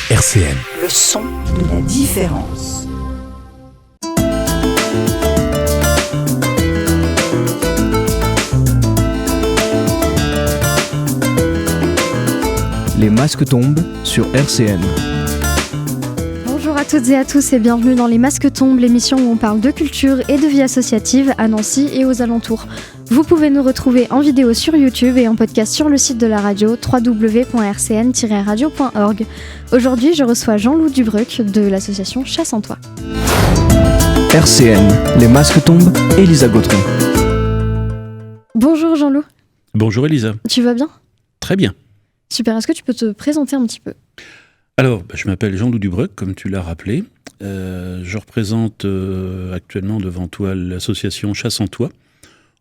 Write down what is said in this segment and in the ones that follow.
RCN. Le son de la différence. Les masques tombent sur RCN. Bonjour à toutes et à tous et bienvenue dans Les Masques tombent, l'émission où on parle de culture et de vie associative à Nancy et aux alentours. Vous pouvez nous retrouver en vidéo sur YouTube et en podcast sur le site de la radio www.rcn-radio.org. Aujourd'hui, je reçois Jean-Loup Dubruck de l'association Chasse en Toi. RCN, Les masques tombent, Elisa Gautron. Bonjour Jean-Loup. Bonjour Elisa. Tu vas bien ? Très bien. Super, est-ce que tu peux te présenter un petit peu ? Alors, je m'appelle Jean-Loup Dubruck, comme tu l'as rappelé. Je représente actuellement devant toi l'association Chasse en Toi.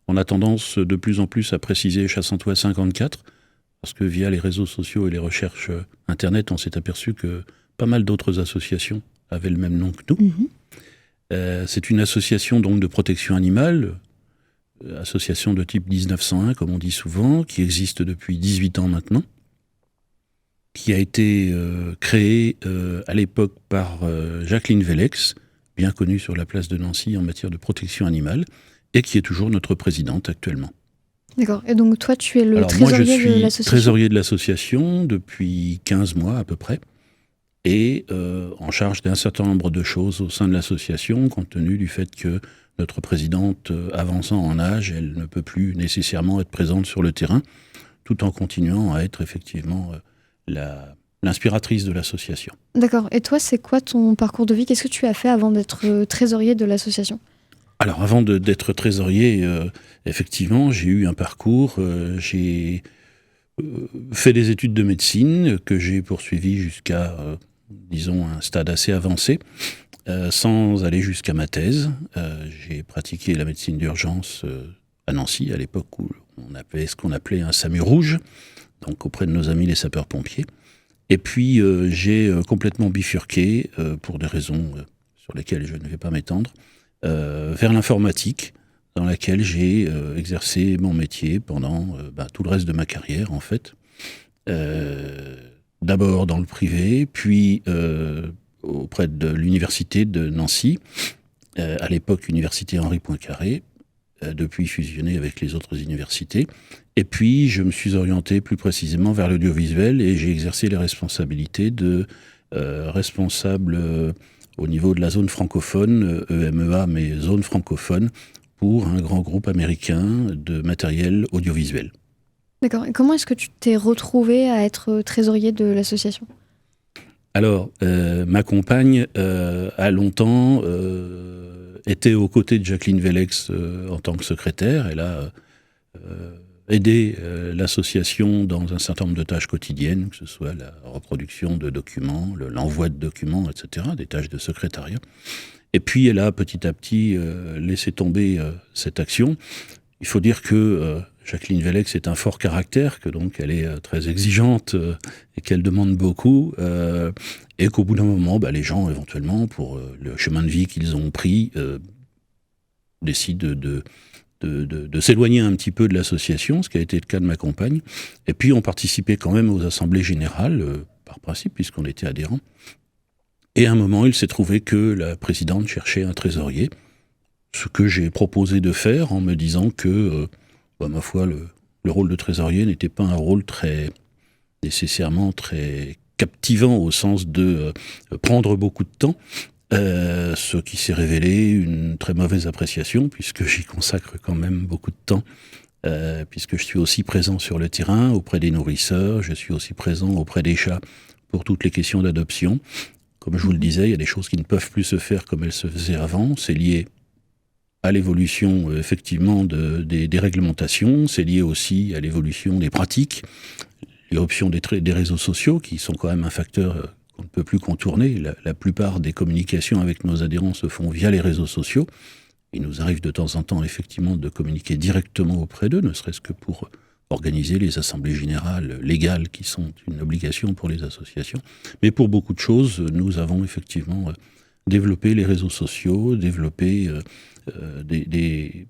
On a tendance de plus en plus à préciser Chasse en Toi 54, parce que via les réseaux sociaux et les recherches Internet, on s'est aperçu que pas mal d'autres associations avaient le même nom que nous. C'est une association donc de protection animale, association de type 1901, comme on dit souvent, qui existe depuis 18 ans maintenant, qui a été créée à l'époque par Jacqueline Vellex, bien connue sur la place de Nancy en matière de protection animale, et qui est toujours notre présidente actuellement. D'accord, et donc toi tu es le Alors, trésorier de moi, je suis l'association. trésorier de l'association depuis 15 mois à peu près, et en charge d'un certain nombre de choses au sein de l'association, compte tenu du fait que notre présidente, avançant en âge, elle ne peut plus nécessairement être présente sur le terrain, tout en continuant à être effectivement l'inspiratrice de l'association. D'accord, et toi c'est quoi ton parcours de vie ? Qu'est-ce que tu as fait avant d'être trésorier de l'association ? Alors avant d'être trésorier, effectivement, j'ai eu un parcours, j'ai fait des études de médecine que j'ai poursuivies jusqu'à, disons, un stade assez avancé, sans aller jusqu'à ma thèse. J'ai pratiqué la médecine d'urgence à Nancy, à l'époque où on avait ce qu'on appelait un SAMU rouge, donc auprès de nos amis les sapeurs-pompiers. Et puis j'ai complètement bifurqué, pour des raisons sur lesquelles je ne vais pas m'étendre, vers l'informatique, dans laquelle j'ai exercé mon métier pendant tout le reste de ma carrière, en fait. D'abord dans le privé, puis auprès de l'université de Nancy, à l'époque université Henri Poincaré, depuis fusionnée avec les autres universités. Et puis je me suis orienté plus précisément vers l'audiovisuel et j'ai exercé les responsabilités de responsable au niveau de la zone francophone, EMEA, mais zone francophone, pour un grand groupe américain de matériel audiovisuel. D'accord, et comment est-ce que tu t'es retrouvé à être trésorier de l'association ? Alors, ma compagne a longtemps été aux côtés de Jacqueline Vellex en tant que secrétaire. Elle a aidé l'association dans un certain nombre de tâches quotidiennes, que ce soit la reproduction de documents, l'envoi de documents, etc., des tâches de secrétariat. Et puis elle a petit à petit laissé tomber cette action. Il faut dire que Jacqueline Vellex est un fort caractère, que donc elle est très exigeante et qu'elle demande beaucoup, et qu'au bout d'un moment, les gens éventuellement, pour le chemin de vie qu'ils ont pris, décident de s'éloigner un petit peu de l'association, ce qui a été le cas de ma compagne. Et puis on participait quand même aux assemblées générales, par principe, puisqu'on était adhérents. Et à un moment, il s'est trouvé que la présidente cherchait un trésorier, ce que j'ai proposé de faire en me disant que, ma foi, le rôle de trésorier n'était pas un rôle nécessairement très captivant au sens de prendre beaucoup de temps, ce qui s'est révélé une très mauvaise appréciation, puisque j'y consacre quand même beaucoup de temps, puisque je suis aussi présent sur le terrain, auprès des nourrisseurs, je suis aussi présent auprès des chats pour toutes les questions d'adoption. Comme je vous le disais, il y a des choses qui ne peuvent plus se faire comme elles se faisaient avant, c'est lié à l'évolution effectivement des réglementations, c'est lié aussi à l'évolution des pratiques, l'éruption des réseaux sociaux qui sont quand même un facteur qu'on ne peut plus contourner. La plupart des communications avec nos adhérents se font via les réseaux sociaux. Il nous arrive de temps en temps effectivement de communiquer directement auprès d'eux, ne serait-ce que pour organiser les assemblées générales légales qui sont une obligation pour les associations. Mais pour beaucoup de choses, nous avons effectivement développé les réseaux sociaux, développé des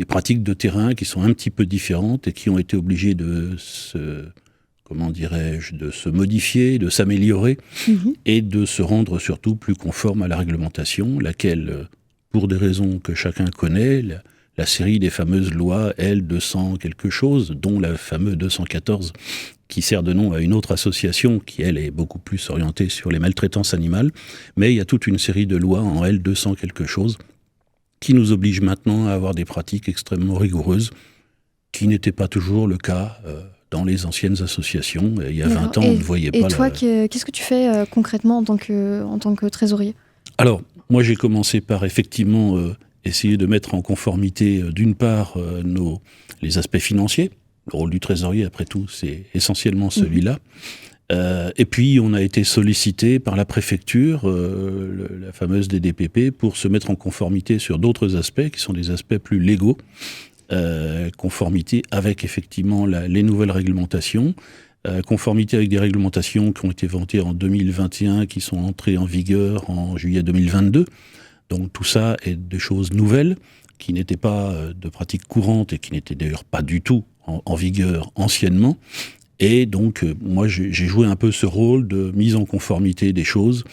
pratiques de terrain qui sont un petit peu différentes et qui ont été obligées de se comment dirais-je, de se modifier, de s'améliorer et de se rendre surtout plus conforme à la réglementation, laquelle, pour des raisons que chacun connaît, la série des fameuses lois L200 quelque chose, dont la fameuse 214 qui sert de nom à une autre association qui, elle, est beaucoup plus orientée sur les maltraitances animales. Mais il y a toute une série de lois en L200 quelque chose qui nous obligent maintenant à avoir des pratiques extrêmement rigoureuses qui n'étaient pas toujours le cas dans les anciennes associations. Il y a 20 ans, on ne voyait pas... Et toi, qu'est-ce que tu fais concrètement en tant que trésorier ? Alors, moi, j'ai commencé par effectivement essayer de mettre en conformité, d'une part, les aspects financiers. Le rôle du trésorier, après tout, c'est essentiellement celui-là. Et puis, on a été sollicité par la préfecture, la fameuse DDPP, pour se mettre en conformité sur d'autres aspects, qui sont des aspects plus légaux. Conformité avec, effectivement, les nouvelles réglementations. Conformité avec des réglementations qui ont été votées en 2021, qui sont entrées en vigueur en juillet 2022. Donc, tout ça est des choses nouvelles, qui n'étaient pas de pratiques courantes et qui n'étaient d'ailleurs pas du tout en vigueur anciennement. Et donc, moi, j'ai joué un peu ce rôle de mise en conformité des choses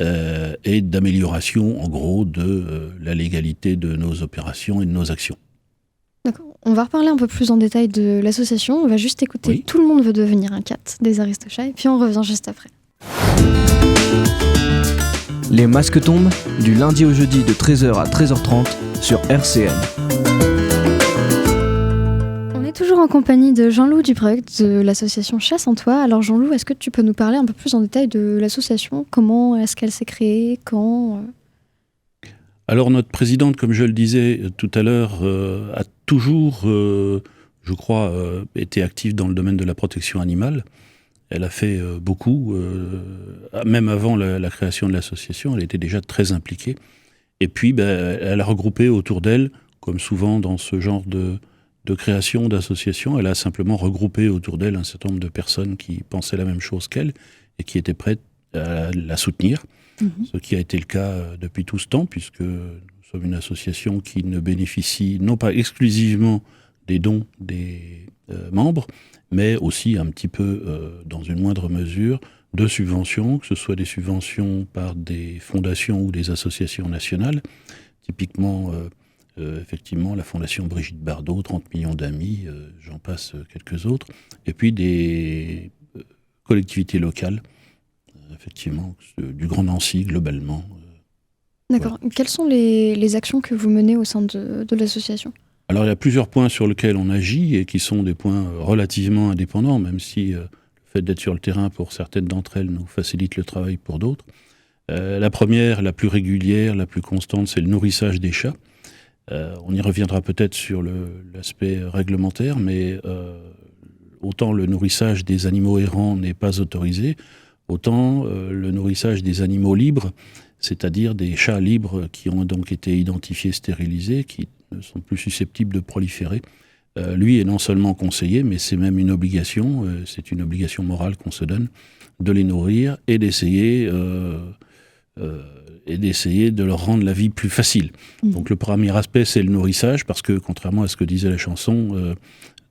et d'amélioration, en gros, de la légalité de nos opérations et de nos actions. D'accord. On va reparler un peu plus en détail de l'association. On va juste écouter Oui. Tout le monde veut devenir un cat des Aristochats et puis on revient juste après. Les masques tombent, du lundi au jeudi de 13h à 13h30 sur RCN. On est toujours en compagnie de Jean-Loup Dubreuil de l'association Chasse en Toi. Alors Jean-Loup, est-ce que tu peux nous parler un peu plus en détail de l'association ? Comment est-ce qu'elle s'est créée ? Quand ? Alors, notre présidente, comme je le disais tout à l'heure, a toujours, je crois, été active dans le domaine de la protection animale. Elle a fait beaucoup, même avant la création de l'association, elle était déjà très impliquée. Et puis, elle a regroupé autour d'elle, comme souvent dans ce genre de création d'association, elle a simplement regroupé autour d'elle un certain nombre de personnes qui pensaient la même chose qu'elle et qui étaient prêtes à la soutenir. Ce qui a été le cas depuis tout ce temps, puisque nous sommes une association qui ne bénéficie non pas exclusivement des dons des membres, mais aussi un petit peu, dans une moindre mesure, de subventions, que ce soit des subventions par des fondations ou des associations nationales. Typiquement, effectivement, la fondation Brigitte Bardot, 30 millions d'amis, j'en passe quelques autres. Et puis des collectivités locales, effectivement, du Grand Nancy, globalement. D'accord. Voilà. Quelles sont les actions que vous menez au sein de l'association ? Alors, il y a plusieurs points sur lesquels on agit et qui sont des points relativement indépendants, même si le fait d'être sur le terrain pour certaines d'entre elles nous facilite le travail pour d'autres. La première, la plus régulière, la plus constante, c'est le nourrissage des chats. On y reviendra peut-être sur l'aspect réglementaire, mais autant le nourrissage des animaux errants n'est pas autorisé, autant le nourrissage des animaux libres, c'est-à-dire des chats libres qui ont donc été identifiés, stérilisés, qui ne sont plus susceptibles de proliférer, lui est non seulement conseillé, mais c'est même une obligation, c'est une obligation morale qu'on se donne, de les nourrir et d'essayer de leur rendre la vie plus facile. Donc le premier aspect, c'est le nourrissage, parce que contrairement à ce que disait la chanson,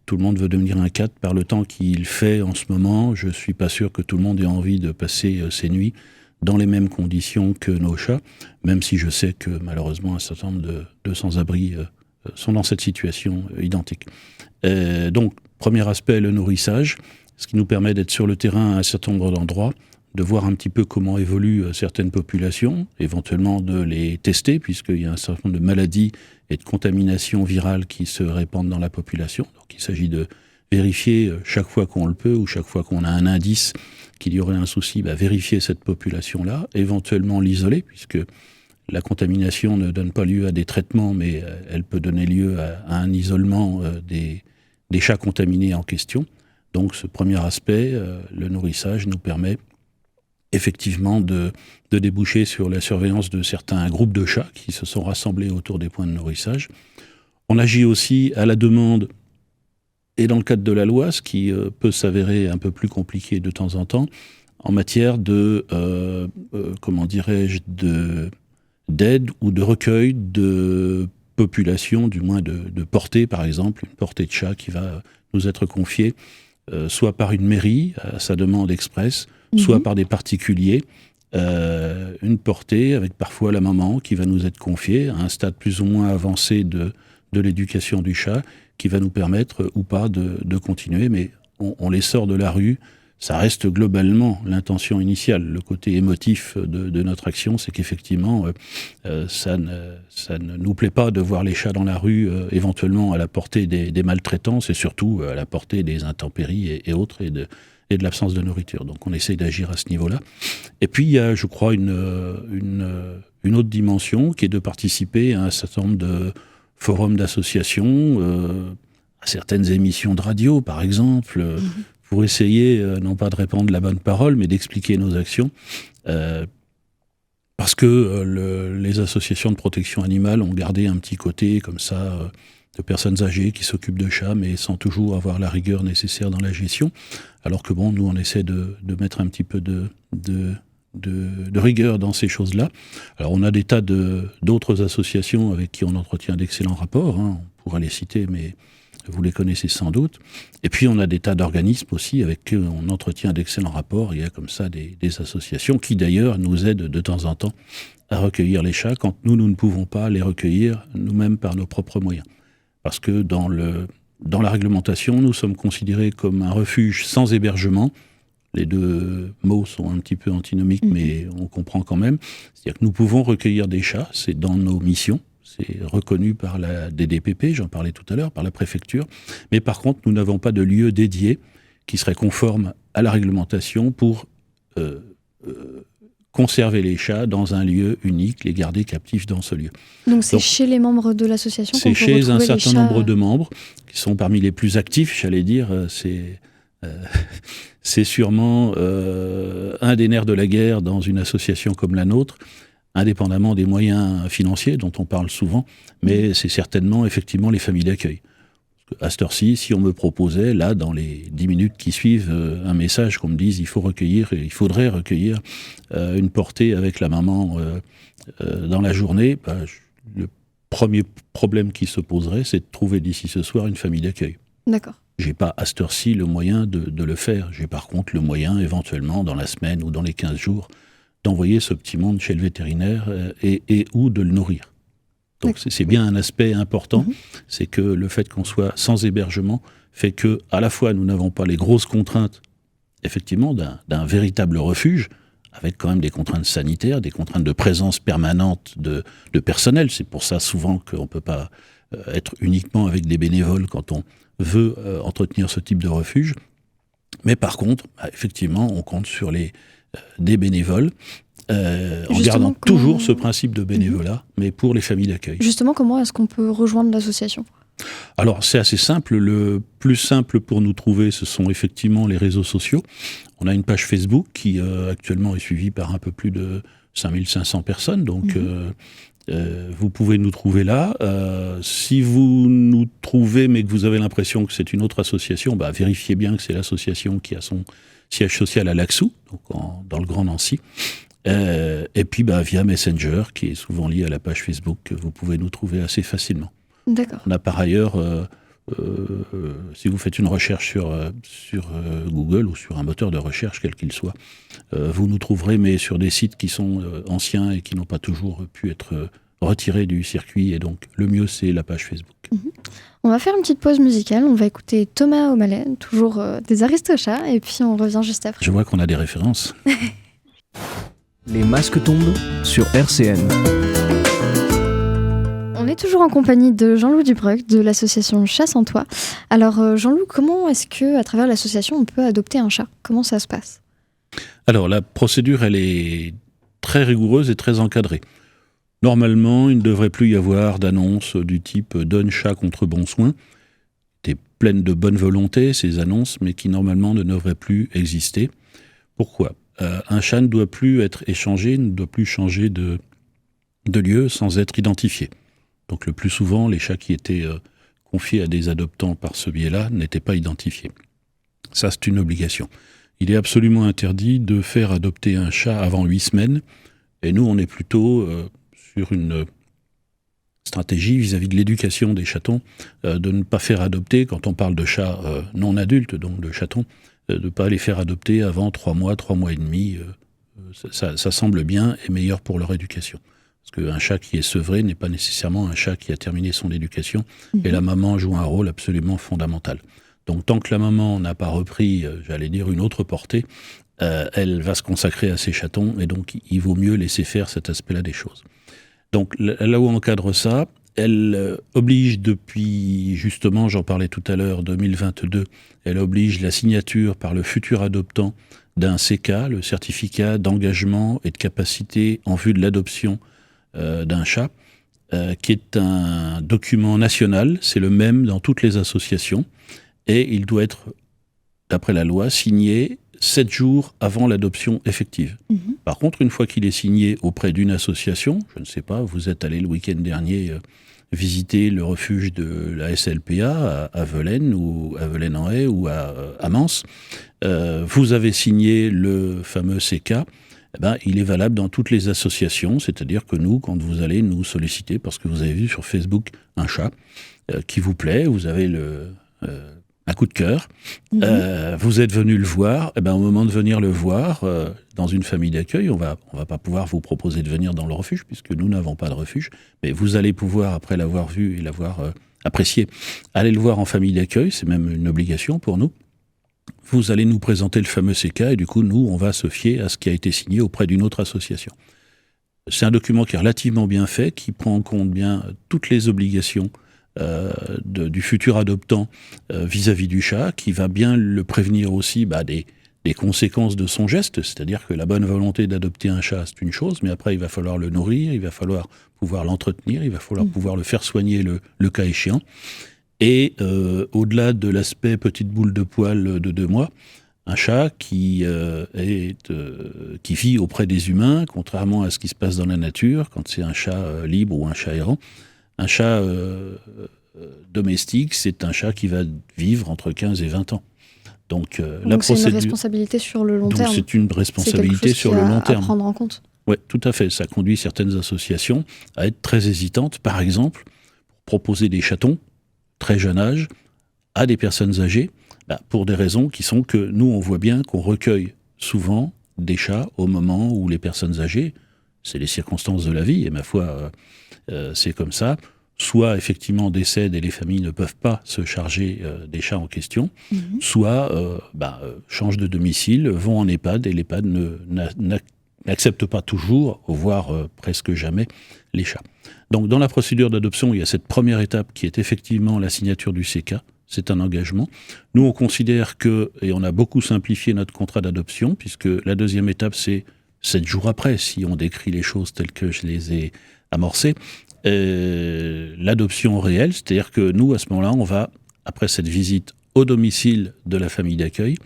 tout le monde veut devenir un cat par le temps qu'il fait en ce moment. Je ne suis pas sûr que tout le monde ait envie de passer ses nuits dans les mêmes conditions que nos chats, même si je sais que malheureusement un certain nombre de sans-abri sont dans cette situation identique. Donc, premier aspect, le nourrissage, ce qui nous permet d'être sur le terrain à un certain nombre d'endroits, de voir un petit peu comment évoluent certaines populations, éventuellement de les tester, puisqu'il y a un certain nombre de maladies et de contaminations virales qui se répandent dans la population. Donc il s'agit de vérifier chaque fois qu'on le peut, ou chaque fois qu'on a un indice qu'il y aurait un souci, vérifier cette population-là, éventuellement l'isoler, puisque la contamination ne donne pas lieu à des traitements, mais elle peut donner lieu à un isolement des chats contaminés en question. Donc ce premier aspect, le nourrissage, nous permet effectivement de déboucher sur la surveillance de certains groupes de chats qui se sont rassemblés autour des points de nourrissage. On agit aussi à la demande et dans le cadre de la loi, ce qui peut s'avérer un peu plus compliqué de temps en temps, en matière de, d'aide ou de recueil de population, du moins de portée, par exemple, une portée de chat qui va nous être confiée soit par une mairie, à sa demande express, soit par des particuliers, une portée avec parfois la maman qui va nous être confiée à un stade plus ou moins avancé de l'éducation du chat, qui va nous permettre ou pas de continuer, mais on les sort de la rue. Ça reste globalement l'intention initiale. Le côté émotif de notre action, c'est qu'effectivement, ça ne nous plaît pas de voir les chats dans la rue, éventuellement à la portée des maltraitances et surtout à la portée des intempéries et autres, et de l'absence de nourriture. Donc on essaye d'agir à ce niveau-là. Et puis il y a, je crois, une autre dimension qui est de participer à un certain nombre de forums d'associations, à certaines émissions de radio, par exemple, pour essayer, non pas de répandre la bonne parole, mais d'expliquer nos actions. Parce que les associations de protection animale ont gardé un petit côté, comme ça, de personnes âgées qui s'occupent de chats, mais sans toujours avoir la rigueur nécessaire dans la gestion. Alors que bon, nous, on essaie de mettre un petit peu de rigueur dans ces choses-là. Alors, on a des tas d'autres associations avec qui on entretient d'excellents rapports, hein. On pourra les citer, mais vous les connaissez sans doute. Et puis, on a des tas d'organismes aussi avec qui on entretient d'excellents rapports. Il y a comme ça des associations qui, d'ailleurs, nous aident de temps en temps à recueillir les chats quand nous ne pouvons pas les recueillir nous-mêmes par nos propres moyens. Parce que dans la réglementation, nous sommes considérés comme un refuge sans hébergement. Les deux mots sont un petit peu antinomiques, mais on comprend quand même. C'est-à-dire que nous pouvons recueillir des chats, c'est dans nos missions. C'est reconnu par la DDPP, j'en parlais tout à l'heure, par la préfecture. Mais par contre, nous n'avons pas de lieu dédié qui serait conforme à la réglementation pour conserver les chats dans un lieu unique, les garder captifs dans ce lieu. Donc c'est chez les membres de l'association qu'on peut retrouver les chats ? C'est chez un certain nombre de membres qui sont parmi les plus actifs, j'allais dire. C'est sûrement un des nerfs de la guerre dans une association comme la nôtre, indépendamment des moyens financiers dont on parle souvent, mais c'est certainement effectivement les familles d'accueil. À cette heure-ci, si on me proposait, là, dans les 10 minutes qui suivent, un message qu'on me dise il faudrait recueillir une portée avec la maman dans la journée, le premier problème qui se poserait, c'est de trouver d'ici ce soir une famille d'accueil. D'accord. J'ai pas à cette heure-ci le moyen de le faire. J'ai par contre le moyen, éventuellement, dans la semaine ou dans les 15 jours, d'envoyer ce petit monde chez le vétérinaire et ou de le nourrir. Donc c'est bien un aspect important, c'est que le fait qu'on soit sans hébergement fait que, à la fois, nous n'avons pas les grosses contraintes, effectivement, d'un véritable refuge, avec quand même des contraintes sanitaires, des contraintes de présence permanente de personnel. C'est pour ça souvent qu'on ne peut pas être uniquement avec des bénévoles quand on veut entretenir ce type de refuge. Mais par contre, effectivement, on compte sur des bénévoles, en gardant toujours ce principe de bénévolat, mais pour les familles d'accueil. Justement, comment est-ce qu'on peut rejoindre l'association ? Alors, c'est assez simple. Le plus simple pour nous trouver, ce sont effectivement les réseaux sociaux. On a une page Facebook qui actuellement est suivie par un peu plus de 5500 personnes, donc vous pouvez nous trouver là. Si vous nous trouvez, mais que vous avez l'impression que c'est une autre association, vérifiez bien que c'est l'association qui a son siège social à Laxou, donc dans le Grand Nancy. Et puis via Messenger, qui est souvent lié à la page Facebook, vous pouvez nous trouver assez facilement. D'accord. On a par ailleurs, si vous faites une recherche sur Google ou sur un moteur de recherche, quel qu'il soit, vous nous trouverez, mais sur des sites qui sont anciens et qui n'ont pas toujours pu être retirés du circuit. Et donc, le mieux, c'est la page Facebook. On va faire une petite pause musicale. On va écouter Thomas O'Malley, toujours des Aristochats, et puis on revient juste après. Je vois qu'on a des références. Les masques tombent sur RCN. On est toujours en compagnie de Jean-Loup Dubreuc de l'association Chat sans Toit. Alors Jean-Loup, comment est-ce que, à travers l'association, on peut adopter un chat ? Comment ça se passe ? Alors la procédure, elle est très rigoureuse et très encadrée. Normalement, il ne devrait plus y avoir d'annonces du type « donne chat contre bon soin ». C'est pleine de bonne volonté, ces annonces, mais qui normalement ne devraient plus exister. Pourquoi ? Un chat ne doit plus être échangé, ne doit plus changer de lieu sans être identifié. Donc le plus souvent, les chats qui étaient confiés à des adoptants par ce biais-là n'étaient pas identifiés. Ça, c'est une obligation. Il est absolument interdit de faire adopter un chat avant 8 semaines. Et nous, on est plutôt sur une stratégie vis-à-vis de l'éducation des chatons, de ne pas faire adopter, quand on parle de chats non adultes, donc de chatons, de ne pas les faire adopter avant 3 mois et demi. Ça semble bien et meilleur pour leur éducation. Parce qu'un chat qui est sevré n'est pas nécessairement un chat qui a terminé son éducation, et la maman joue un rôle absolument fondamental. Donc tant que la maman n'a pas repris, j'allais dire, une autre portée, elle va se consacrer à ses chatons, et donc il vaut mieux laisser faire cet aspect-là des choses. Donc là où on encadre ça, elle oblige depuis, justement, j'en parlais tout à l'heure, 2022, elle oblige la signature par le futur adoptant d'un CK, le certificat d'engagement et de capacité en vue de l'adoption d'un chat, qui est un document national, c'est le même dans toutes les associations, et il doit être, d'après la loi, signé 7 jours avant l'adoption effective. Par contre, une fois qu'il est signé auprès d'une association, je ne sais pas, vous êtes allé le week-end dernier visiter le refuge de la SLPA à Velaines, ou à Velaines-en-Haye, ou à Mans, vous avez signé le fameux CK, il est valable dans toutes les associations, c'est-à-dire que nous, quand vous allez nous solliciter, parce que vous avez vu sur Facebook un chat qui vous plaît, vous avez un coup de cœur, vous êtes venu le voir, au moment de venir le voir, dans une famille d'accueil, on va pas pouvoir vous proposer de venir dans le refuge, puisque nous n'avons pas de refuge, mais vous allez pouvoir, après l'avoir vu et l'avoir apprécié, aller le voir en famille d'accueil, c'est même une obligation pour nous. Vous allez nous présenter le fameux CK, et du coup, nous, on va se fier à ce qui a été signé auprès d'une autre association. C'est un document qui est relativement bien fait, qui prend en compte bien toutes les obligations du futur adoptant vis-à-vis du chat, qui va bien le prévenir aussi des conséquences de son geste, c'est-à-dire que la bonne volonté d'adopter un chat, c'est une chose, mais après, il va falloir le nourrir, il va falloir pouvoir l'entretenir, il va falloir pouvoir le faire soigner le cas échéant. Et au-delà de l'aspect petite boule de poil de 2 mois, un chat qui vit auprès des humains, contrairement à ce qui se passe dans la nature, quand c'est un chat libre ou un chat errant. Un chat domestique, c'est un chat qui va vivre entre 15 et 20 ans. Donc c'est une responsabilité sur le long terme. Donc c'est une responsabilité sur le long terme. À prendre en compte. Oui, tout à fait. Ça conduit certaines associations à être très hésitantes, par exemple, pour proposer des chatons très jeune âge à des personnes âgées, pour des raisons qui sont que nous, on voit bien qu'on recueille souvent des chats au moment où les personnes âgées, c'est les circonstances de la vie, et ma foi, c'est comme ça, soit effectivement décèdent et les familles ne peuvent pas se charger des chats en question, soit changent de domicile, vont en EHPAD, et l'EHPAD n'accepte pas toujours, voire presque jamais, les chats. Donc dans la procédure d'adoption, il y a cette première étape qui est effectivement la signature du CK, c'est un engagement. Nous, on considère et on a beaucoup simplifié notre contrat d'adoption, puisque la deuxième étape, c'est 7 jours après, si on décrit les choses telles que je les ai amorcées, l'adoption réelle, c'est-à-dire que nous, à ce moment-là, on va, après cette visite au domicile de la famille d'accueil,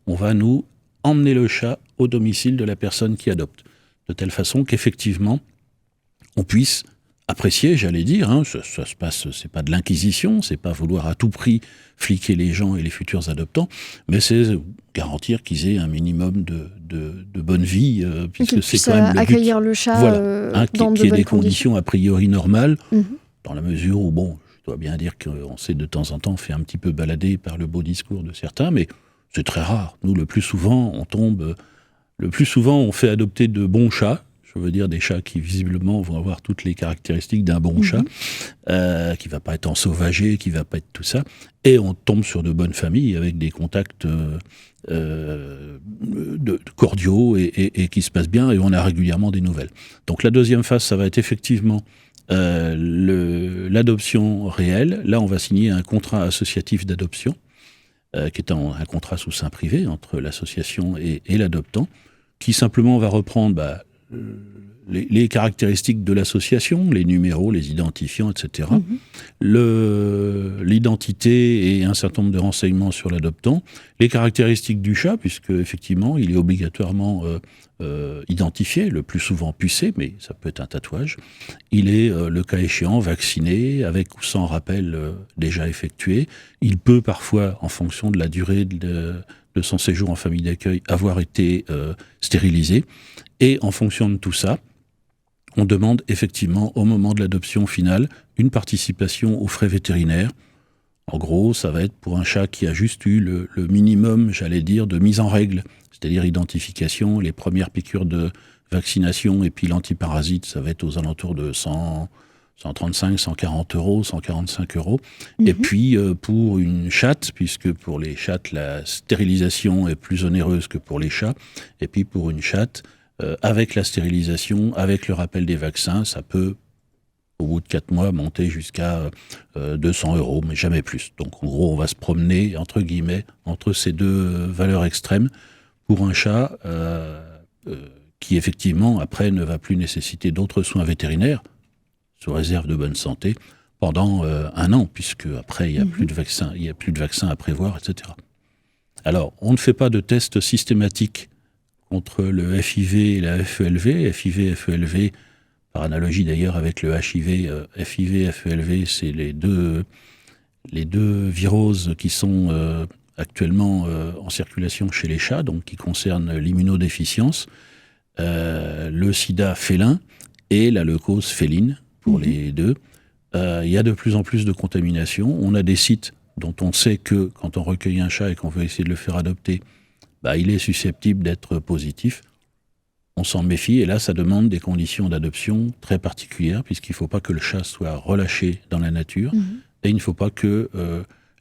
on va nous emmener le chat au domicile de la personne qui adopte, de telle façon qu'effectivement, on puisse apprécier, j'allais dire, ça se passe, c'est pas de l'inquisition, c'est pas vouloir à tout prix fliquer les gens et les futurs adoptants, mais c'est garantir qu'ils aient un minimum de bonne vie, puisque c'est quand même le but. Accueillir le chat dans de qu'il y ait des bonnes conditions a priori normales, dans la mesure où, je dois bien dire qu'on s'est de temps en temps fait un petit peu balader par le beau discours de certains, mais c'est très rare. Nous, le plus souvent, on fait adopter de bons chats. Je veux dire des chats qui visiblement vont avoir toutes les caractéristiques d'un bon chat, qui ne va pas être ensauvagé, qui ne va pas être tout ça. Et on tombe sur de bonnes familles avec des contacts cordiaux et qui se passent bien, et on a régulièrement des nouvelles. Donc la deuxième phase, ça va être effectivement l'adoption réelle. Là, on va signer un contrat associatif d'adoption, qui est un contrat sous seing privé entre l'association et l'adoptant, qui simplement va reprendre les caractéristiques de l'association, les numéros, les identifiants, etc. L'identité et un certain nombre de renseignements sur l'adoptant, les caractéristiques du chat, puisque effectivement il est obligatoirement identifié, le plus souvent pucé, mais ça peut être un tatouage. Il est, le cas échéant, vacciné, avec ou sans rappel déjà effectué. Il peut parfois, en fonction de la durée de son séjour en famille d'accueil, avoir été stérilisé. Et en fonction de tout ça, on demande effectivement au moment de l'adoption finale une participation aux frais vétérinaires. En gros, ça va être pour un chat qui a juste eu le minimum, j'allais dire, de mise en règle, c'est-à-dire identification, les premières piqûres de vaccination et puis l'antiparasite, ça va être aux alentours de 135, 140 euros, 145 euros. Et puis pour une chatte, puisque pour les chattes, la stérilisation est plus onéreuse que pour les chats, et puis pour une chatte, avec la stérilisation, avec le rappel des vaccins, ça peut, au bout de 4 mois, monter jusqu'à 200 euros, mais jamais plus. Donc en gros, on va se promener, entre guillemets, entre ces deux valeurs extrêmes pour un chat qui, effectivement, après, ne va plus nécessiter d'autres soins vétérinaires, sous réserve de bonne santé, pendant 1 an, puisque après, il n'y a plus de vaccins à prévoir, etc. Alors, on ne fait pas de tests systématiques contre le FIV et la FELV. FIV, FELV, par analogie d'ailleurs avec le HIV, FIV, FELV, c'est les deux viroses qui sont actuellement en circulation chez les chats, donc qui concernent l'immunodéficience, le sida félin et la leucose féline, pour les deux. Il y a de plus en plus de contamination. On a des sites dont on sait que quand on recueille un chat et qu'on veut essayer de le faire adopter, il est susceptible d'être positif. On s'en méfie, et là, ça demande des conditions d'adoption très particulières, puisqu'il ne faut pas que le chat soit relâché dans la nature, et il ne faut pas que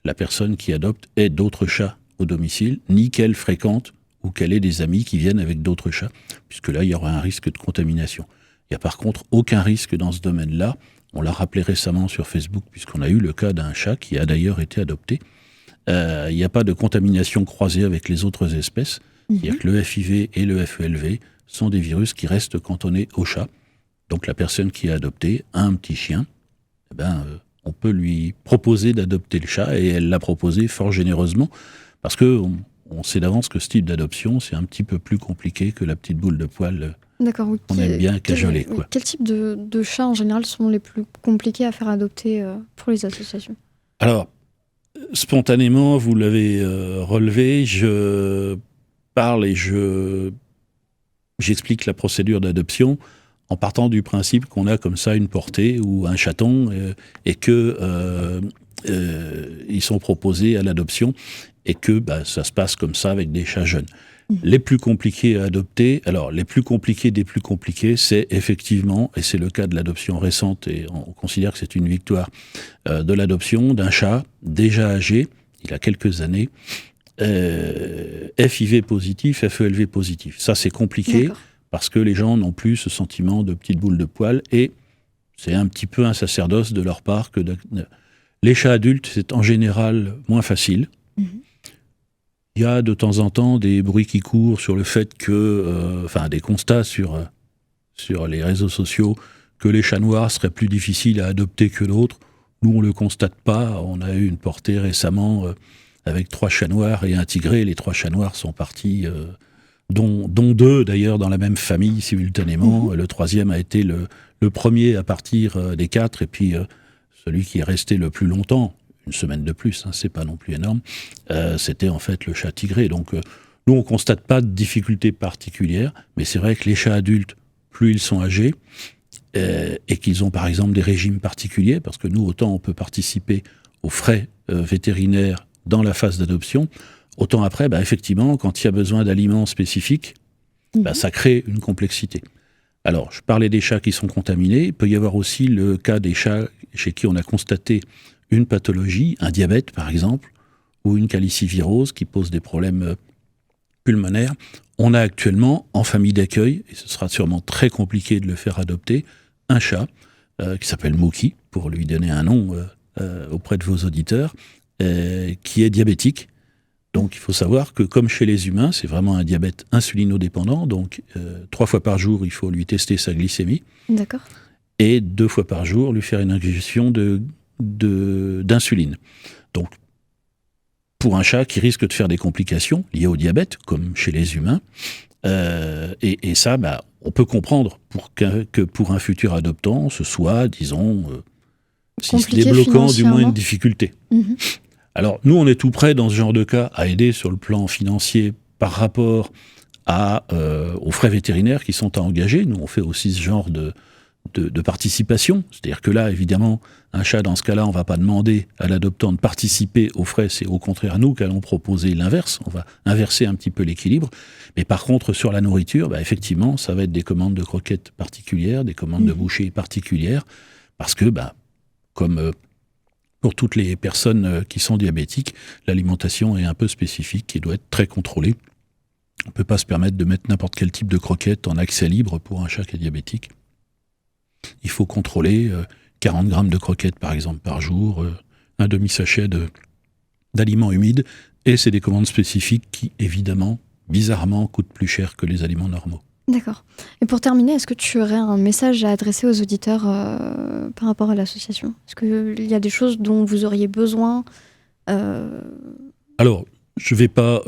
la personne qui adopte ait d'autres chats au domicile, ni qu'elle fréquente ou qu'elle ait des amis qui viennent avec d'autres chats, puisque là, il y aura un risque de contamination. Il n'y a par contre aucun risque dans ce domaine-là. On l'a rappelé récemment sur Facebook, puisqu'on a eu le cas d'un chat qui a d'ailleurs été adopté. Il n'y a pas de contamination croisée avec les autres espèces. C'est-à-dire que le FIV et le FELV sont des virus qui restent cantonnés au chat. Donc la personne qui a adopté un petit chien, on peut lui proposer d'adopter le chat, et elle l'a proposé fort généreusement, parce qu'on sait d'avance que ce type d'adoption, c'est un petit peu plus compliqué que la petite boule de poil qu'on aime bien cajoler. Quel type de chats, en général, sont les plus compliqués à faire adopter pour les associations ? Alors, spontanément, vous l'avez relevé, je parle et j'explique la procédure d'adoption en partant du principe qu'on a comme ça une portée ou un chaton et que ils sont proposés à l'adoption et que ça se passe comme ça avec des chats jeunes. Les plus compliqués à adopter, alors les plus compliqués des plus compliqués, c'est effectivement, et c'est le cas de l'adoption récente, et on considère que c'est une victoire, de l'adoption d'un chat déjà âgé, il a quelques années, FIV positif, FELV positif. Ça, c'est compliqué parce que les gens n'ont plus ce sentiment de petite boule de poil, et c'est un petit peu un sacerdoce de leur part que les chats adultes, c'est en général moins facile. Il y a de temps en temps des bruits qui courent sur le fait que, des constats sur les réseaux sociaux, que les chats noirs seraient plus difficiles à adopter que d'autres. Nous, on ne le constate pas. On a eu une portée récemment avec 3 chats noirs et un tigré. Les 3 chats noirs sont partis, dont 2 d'ailleurs dans la même famille simultanément. Le 3e a été le premier à partir des 4, et puis celui qui est resté le plus longtemps, une semaine de plus, c'est pas non plus énorme, c'était en fait le chat tigré. Donc nous, on constate pas de difficultés particulières, mais c'est vrai que les chats adultes, plus ils sont âgés, et qu'ils ont par exemple des régimes particuliers, parce que nous, autant on peut participer aux frais vétérinaires dans la phase d'adoption, autant après, effectivement, quand il y a besoin d'aliments spécifiques, ça crée une complexité. Alors, je parlais des chats qui sont contaminés, il peut y avoir aussi le cas des chats chez qui on a constaté une pathologie, un diabète par exemple, ou une calicivirose qui pose des problèmes pulmonaires. On a actuellement, en famille d'accueil, et ce sera sûrement très compliqué de le faire adopter, un chat qui s'appelle Mookie, pour lui donner un nom auprès de vos auditeurs, qui est diabétique. Donc il faut savoir que comme chez les humains, c'est vraiment un diabète insulinodépendant, donc 3 fois par jour, il faut lui tester sa glycémie. D'accord. Et 2 fois par jour, lui faire une injection d'insuline. Donc, pour un chat qui risque de faire des complications liées au diabète, comme chez les humains, et ça, on peut comprendre que pour un futur adoptant, ce soit, disons, si ce n'est bloquant, du moins une difficulté. Alors, nous, on est tout prêt dans ce genre de cas à aider sur le plan financier par rapport aux frais vétérinaires qui sont à engager. Nous, on fait aussi ce genre de participation. C'est-à-dire que là, évidemment, un chat, dans ce cas-là, on ne va pas demander à l'adoptant de participer aux frais, c'est au contraire nous qu'allons proposer l'inverse. On va inverser un petit peu l'équilibre. Mais par contre, sur la nourriture, effectivement, ça va être des commandes de croquettes particulières, des commandes de bouchées particulières, parce que, comme pour toutes les personnes qui sont diabétiques, l'alimentation est un peu spécifique et doit être très contrôlée. On ne peut pas se permettre de mettre n'importe quel type de croquette en accès libre pour un chat qui est diabétique. Il faut contrôler 40 grammes de croquettes, par exemple, par jour, un demi-sachet d'aliments humides, et c'est des commandes spécifiques qui, évidemment, bizarrement, coûtent plus cher que les aliments normaux. D'accord. Et pour terminer, est-ce que tu aurais un message à adresser aux auditeurs par rapport à l'association ? Est-ce qu'il y a des choses dont vous auriez besoin Alors, je vais pas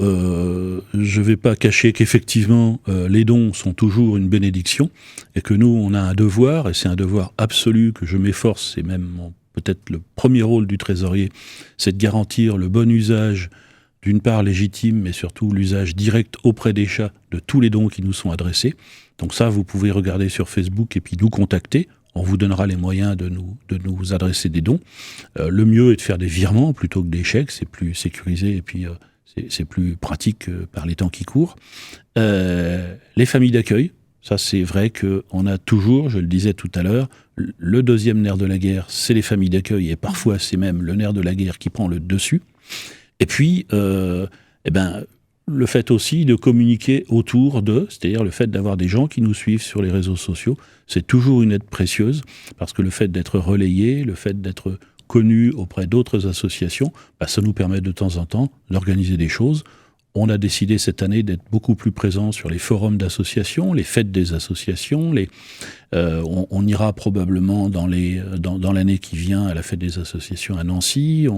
cacher qu'effectivement, les dons sont toujours une bénédiction, et que nous, on a un devoir, et c'est un devoir absolu que je m'efforce, c'est même peut-être le premier rôle du trésorier, c'est de garantir le bon usage, d'une part légitime, mais surtout l'usage direct auprès des chats de tous les dons qui nous sont adressés. Donc ça, vous pouvez regarder sur Facebook et puis nous contacter. On vous donnera les moyens de nous adresser des dons. Le mieux est de faire des virements plutôt que des chèques, c'est plus sécurisé et puis c'est plus pratique par les temps qui courent. Les familles d'accueil, ça c'est vrai qu'on a toujours, je le disais tout à l'heure, le deuxième nerf de la guerre, c'est les familles d'accueil, et parfois c'est même le nerf de la guerre qui prend le dessus. Et puis, le fait aussi de communiquer autour d'eux, c'est-à-dire le fait d'avoir des gens qui nous suivent sur les réseaux sociaux, c'est toujours une aide précieuse, parce que le fait d'être relayé, le fait d'être connu auprès d'autres associations, ça nous permet de temps en temps d'organiser des choses. On a décidé cette année d'être beaucoup plus présent sur les forums d'associations, les fêtes des associations. On ira probablement dans l'année qui vient à la fête des associations à Nancy.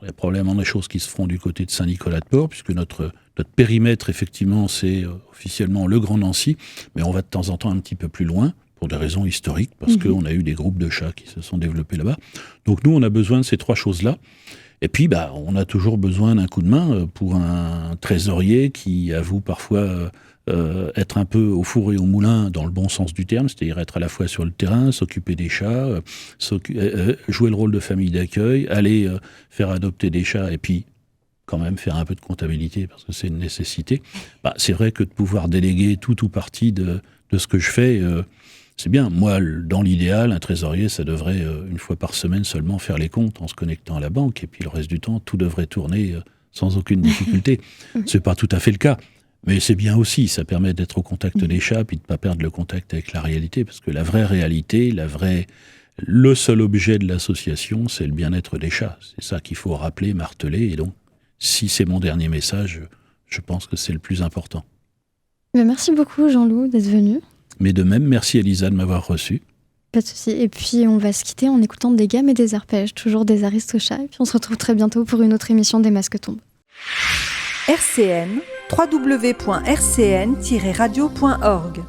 Il y a probablement des choses qui se feront du côté de Saint-Nicolas-de-Port, puisque notre périmètre, effectivement, c'est officiellement le Grand Nancy, mais on va de temps en temps un petit peu plus loin, pour des raisons historiques, parce qu'on a eu des groupes de chats qui se sont développés là-bas. Donc nous, on a besoin de ces trois choses-là. Et puis, on a toujours besoin d'un coup de main pour un trésorier qui avoue parfois être un peu au four et au moulin dans le bon sens du terme, c'est-à-dire être à la fois sur le terrain, s'occuper des chats, jouer le rôle de famille d'accueil, aller faire adopter des chats et puis quand même faire un peu de comptabilité parce que c'est une nécessité. C'est vrai que de pouvoir déléguer tout ou partie de ce que je fais, c'est bien. Moi, dans l'idéal, un trésorier, ça devrait une fois par semaine seulement faire les comptes en se connectant à la banque et puis le reste du temps, tout devrait tourner sans aucune difficulté. C'est pas tout à fait le cas. Mais c'est bien aussi, ça permet d'être au contact des chats puis de ne pas perdre le contact avec la réalité, parce que la vraie réalité, le seul objet de l'association, c'est le bien-être des chats. C'est ça qu'il faut rappeler, marteler, et donc, si c'est mon dernier message, je pense que c'est le plus important. Merci beaucoup Jean-Loup d'être venu. Mais de même, merci Elisa de m'avoir reçu. Pas de souci. Et puis on va se quitter en écoutant des gammes et des arpèges, toujours des Aristochats, et puis on se retrouve très bientôt pour une autre émission des Masques tombent. RCN, www.rcn-radio.org